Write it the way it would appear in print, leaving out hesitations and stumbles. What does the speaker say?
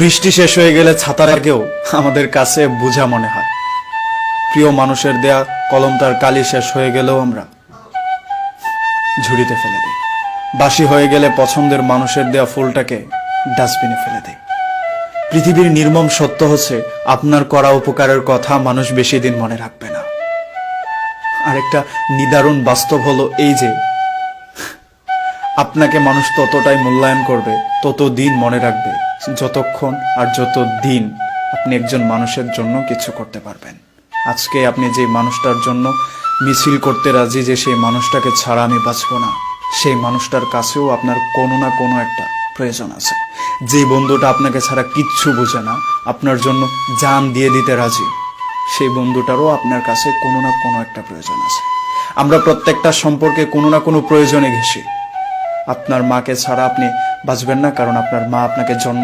বৃষ্টি শেষ হয়ে গেলে ছাতার আগেও আমাদের কাছে বোঝা মনে হয়। প্রিয় মানুষের দেয়া কলমটার কালি শেষ হয়ে গেলেও আমরা ঝুড়িতে ফেলে দিই। বাসি হয়ে গেলে পছন্দের মানুষের দেয়া ফুলটাকে ডাস্টবিনে ফেলে দিই। পৃথিবীর নির্মম সত্য হচ্ছে, আপনার করা উপকারের কথা মানুষ বেশি দিন মনে রাখবে না। আরেকটা নিদারুণ বাস্তব হলো এই যে, আপনাকে মানুষ ততটাই মূল্যায়ন করবে, তত দিন মনে রাখবে, যতক্ষণ আর যত দিন আপনি একজন মানুষের জন্য কিছু করতে পারবেন। আজকে আপনি যে মানুষটার জন্য মিছিল করতে রাজি যে সেই মানুষটাকে ছাড়া আমি বাঁচব না, সেই মানুষটার কাছেও আপনার কোনো না কোনো একটা প্রয়োজন আছে। যে বন্ধুটা আপনাকে ছাড়া কিচ্ছু বোঝে না, আপনার জন্য জান দিয়ে দিতে রাজি, সেই বন্ধুটারও আপনার কাছে কোনো না কোনো একটা প্রয়োজন আছে। আমরা প্রত্যেকটা সম্পর্কে কোনো না কোনো প্রয়োজনে ঘেঁষি। আপনার মাকে ছাড়া আপনি বাঁচবেন না, কারণ আপনার মা আপনাকে জন্ম